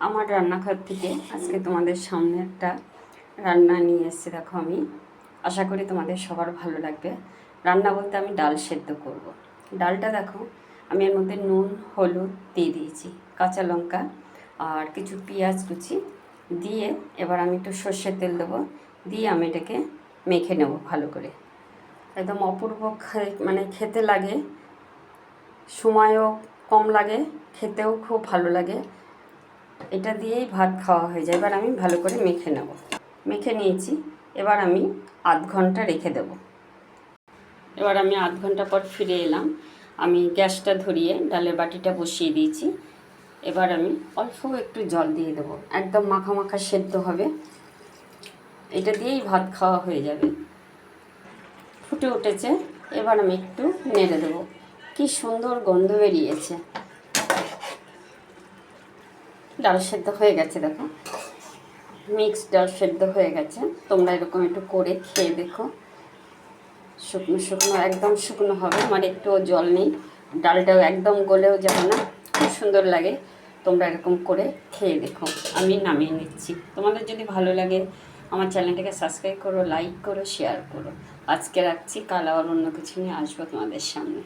আমার রান্নাঘর থেকে আজকে তোমাদের সামনে একটা রান্না নিয়ে এসেছি। দেখো, আমি আশা করি তোমাদের সবার ভালো লাগবে। রান্না বলতে আমি ডাল সেদ্ধ করব। ডালটা দেখো, আমি এর মধ্যে নুন হলুদ দিয়ে দিয়েছি, কাঁচা লঙ্কা আর কিছু পেঁয়াজ কুচি দিয়ে এবার আমি একটু সর্ষের তেল দেবো, দিয়ে আমি এটাকে মেখে নেব ভালো করে। একদম অপূর্ব মানে খেতে লাগে, সময়ও কম লাগে, খেতেও খুব ভালো লাগে। এটা দিয়েই ভাত খাওয়া হয়ে যায়। এবার আমি ভালো করে মেখে নেব। মেখে নিয়েছি, এবার আমি আধ ঘন্টা রেখে দেব। এবার আমি আধ ঘন্টা পর ফিরে এলাম। আমি গ্যাসটা ধরিয়ে ডালের বাটিটা বসিয়ে দিয়েছি। এবার আমি অল্প একটু জল দিয়ে দেবো, একদম মাখা মাখা সেদ্ধ হবে। এটা দিয়েই ভাত খাওয়া হয়ে যাবে। ফুটে উঠেছে, এবার আমি একটু নেড়ে দেবো। কি সুন্দর গন্ধ বেরিয়েছে। ডাল সেদ্ধ হয়ে গেছে, দেখো মিক্সড ডাল সেদ্ধ হয়ে গেছে। তোমরা এরকম একটু করে খেয়ে দেখো। শুকনো শুকনো, একদম শুকনো হবে, মানে একটুও জল নেই। ডালটাও একদম গলেও যাবে না, খুব সুন্দর লাগে। তোমরা এরকম করে খেয়ে দেখো। আমি নামিয়ে নিচ্ছি। তোমাদের যদি ভালো লাগে আমার চ্যানেলটাকে সাবস্ক্রাইব করো, লাইক করো, শেয়ার করো। আজকে রাখছি, কাল আবার অন্য কিছু নিয়ে আসবো তোমাদের সামনে।